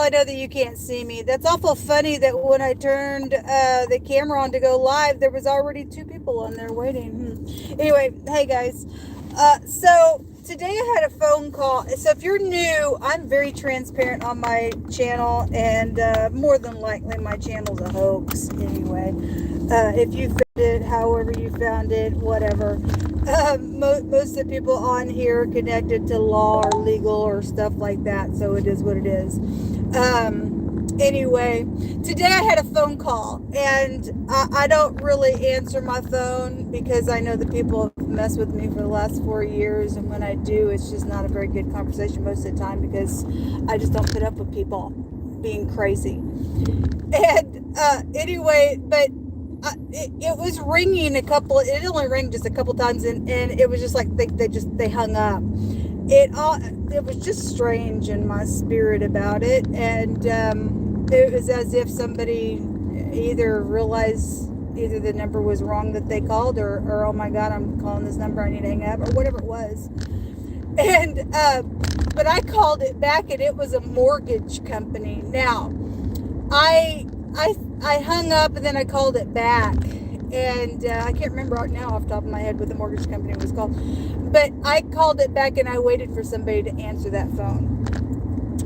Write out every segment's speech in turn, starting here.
I know that you can't see me. That's awful funny that when I turned the camera on to go live, there was already 2 people on there waiting. Anyway, hey guys. So today I had a phone call. So if you're new, I'm very transparent on my channel, and more than likely my channel's a hoax anyway. If you found it, however you found it, whatever. Most of the people on here are connected to law or legal or stuff like that, so it is what it is. Anyway, today I had a phone call, and I don't really answer my phone because I know that people have messed with me for the last 4 years, and when I do, it's just not a very good conversation most of the time because I just don't put up with people being crazy. And anyway, but it was ringing it only rang just a couple times, and it was just like they hung up. It was just strange in my spirit about it, and it was as if somebody either realized either the number was wrong that they called, or oh my god, I'm calling this number, I need to hang up, or whatever it was. And but I called it back, and it was a mortgage company. Now I hung up, and then I called it back, and I can't remember right now off the top of my head what the mortgage company was called, but I called it back, and I waited for somebody to answer that phone,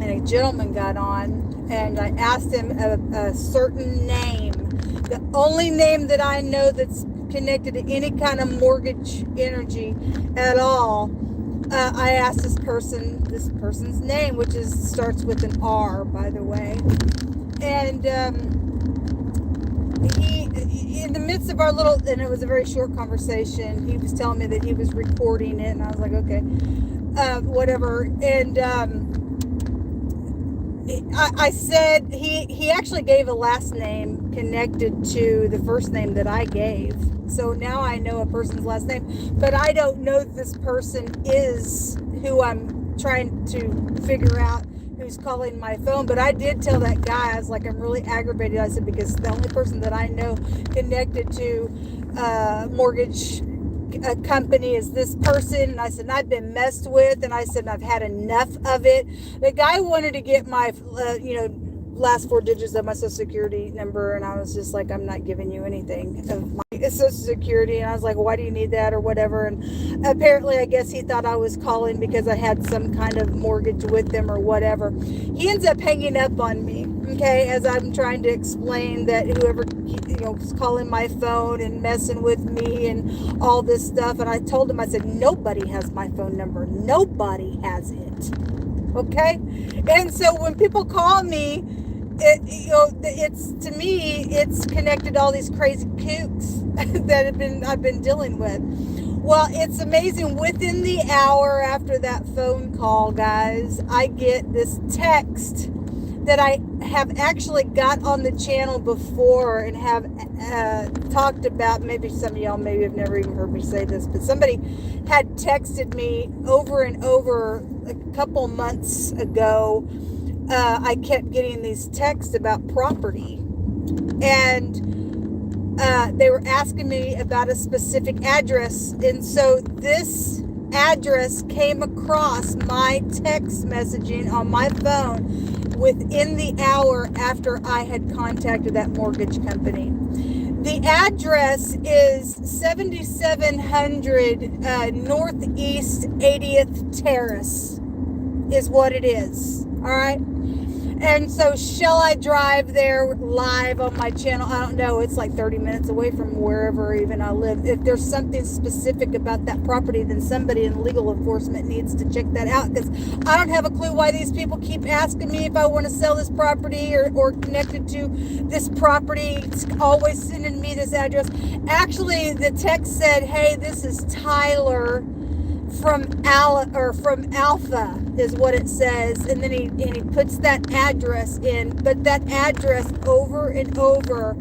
and a gentleman got on, and I asked him a certain name, the only name that I know that's connected to any kind of mortgage energy at all. I asked this person's name, which starts with an R, by the way. And he, in the midst of our and it was a very short conversation, he was telling me that he was recording it, and I was like, okay, whatever. And I said, he actually gave a last name connected to the first name that I gave. So now I know a person's last name, but I don't know that this person is who I'm trying to figure out who's calling my phone. But I did tell that guy, I was like, I'm really aggravated. I said, because the only person that I know connected to mortgage company is this person. And I said, I've been messed with, and I said, I've had enough of it. The guy wanted to get my last 4 digits of my social security number, and I was just like, I'm not giving you anything of my social security. And I was like, why do you need that, or whatever? And apparently I guess he thought I was calling because I had some kind of mortgage with them or whatever. He ends up hanging up on me, okay, as I'm trying to explain that whoever was calling my phone and messing with me and all this stuff. And I told him, I said, nobody has my phone number, nobody has it, okay? And so when people call me, it's, to me, it's connected to all these crazy kooks that I've been dealing with. Well, it's amazing. Within the hour after that phone call, guys, I get this text that I have actually got on the channel before and have talked about. Maybe some of y'all maybe have never even heard me say this, but somebody had texted me over and over a couple months ago. I kept getting these texts about property, and they were asking me about a specific address, and so this address came across my text messaging on my phone within the hour after I had contacted that mortgage company. The address is 7700 Northeast 80th Terrace is what it is. All right. And so shall I drive there live on my channel? I don't know. It's like 30 minutes away from wherever even I live. If there's something specific about that property, then somebody in legal enforcement needs to check that out, because I don't have a clue why these people keep asking me if I want to sell this property or connected to this property. It's always sending me this address. Actually, the text said, hey, this is Tyler from Alpha is what it says, and then he puts that address in. But that address over and over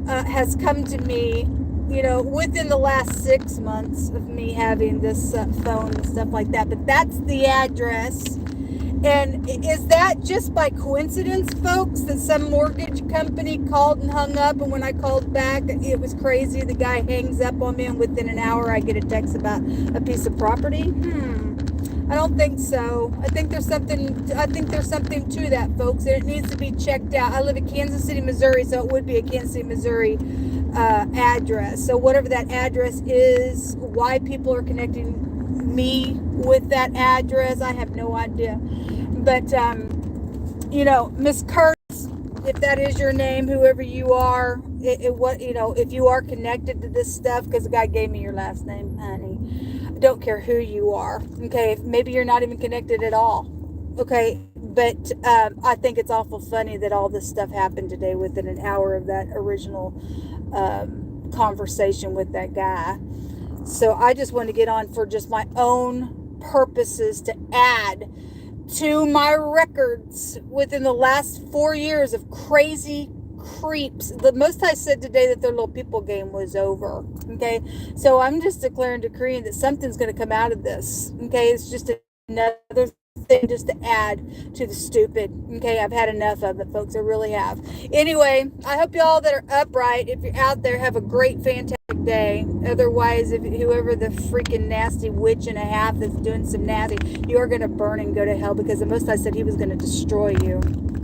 has come to me, within the last 6 months of me having this phone and stuff like that. But that's the address. And is that just by coincidence, folks, that some mortgage company called and hung up, and when I called back, it was crazy. The guy hangs up on me, and within an hour, I get a text about a piece of property? I don't think so. I think there's something to that, folks, and it needs to be checked out. I live in Kansas City, Missouri, so it would be a Kansas City, Missouri address. So whatever that address is, why people are connecting me with that address, I have no idea. But Miss Kurtz, if that is your name, whoever you are, if you are connected to this stuff, because the guy gave me your last name, honey. I don't care who you are. Okay, maybe you're not even connected at all. Okay, but I think it's awful funny that all this stuff happened today within an hour of that original conversation with that guy. So I just want to get on for just my own purposes to add to my records within the last 4 years of crazy creeps. The most I said today that their little people game was over. Okay, so I'm just declaring, decreeing that something's going to come out of this. Okay, it's just another thing just to add to the stupid. Okay, I've had enough of it, folks. I really have. Anyway, I hope y'all that are upright, if you're out there, have a great, fantastic day. Otherwise, if whoever the freaking nasty witch and a half is doing some nasty, you're going to burn and go to hell, because the most I said, he was going to destroy you.